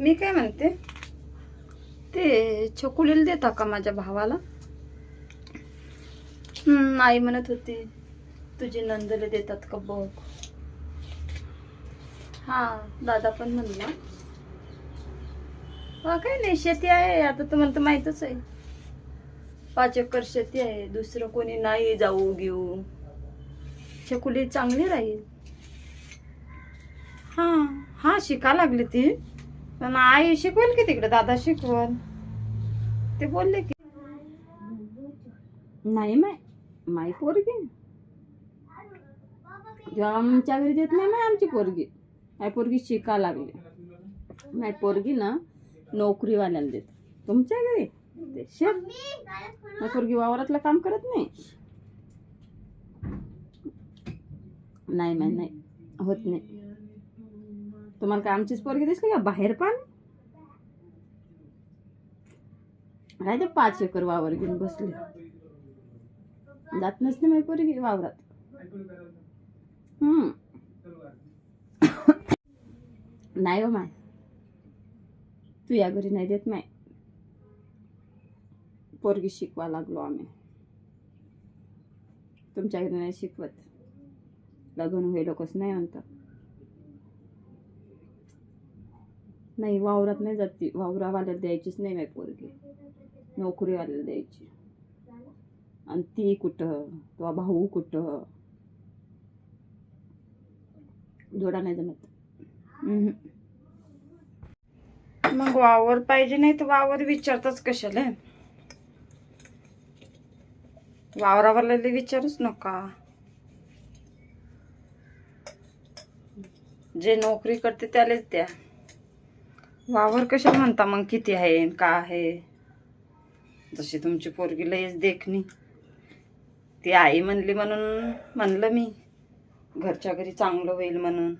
मी काय म्हणते, ते छकुलीला देता का माझ्या भावाला? आई म्हणत होती तुझी नंदला देतात का बघ. हा, दादा पण म्हणला. काही नाही, शेती आहे आता, तुम्हाला तर माहीतच आहे. 5 एकर शेती आहे, दुसरं कोणी नाही जाऊ घेऊ. छकुली चांगली राहील. हा हा, शिका लागली ती, पण आई शिकवेल की तिकडे, दादा शिकवल ते बोलले की. नाही माई पोरगी जेव्हा आमच्या घरी देत नाही माय आमची पोरगी. माय पोरगी शिका लागली. माय पोरगी ना नोकरीवाल्याला देत. तुमच्या घरी ते शेत. माय पोरगी वावरातलं काम करत नाही. नाही होत नाही. तुम्हाला काय आमचीच पोरगी दिसली का बाहेर? पण काय ते 5 एकर वावर घेऊन बसले. जात नसते माय पोरगी वावरात. नाही हो माय, तू या घरी नाही देत माय. पोरगी शिकवा लागलो आम्ही, तुमच्या घरी नाही शिकवत. लग्न होईलच नाही म्हणतात. नाही, वावरात नाही जाती. वावरावाल्याला द्यायचीच नाही माय पोरगी, नोकरीवाल्याला द्यायची. आणि ती कुठं, तो भाऊ कुठं, जोडा नाही जमत. मग वावर पाहिजे नाही तर वावर विचारताच कशाला? वावरावाल्याला विचारूच नका. जे नोकरी करते त्यालाच द्या. वावर कशा म्हणता मग, किती आहे का आहे? जशी तुमची पोरगी लयच देखणी. ती आई म्हणली म्हणून म्हणलं मी, घरच्या घरी चांगलं होईल म्हणून.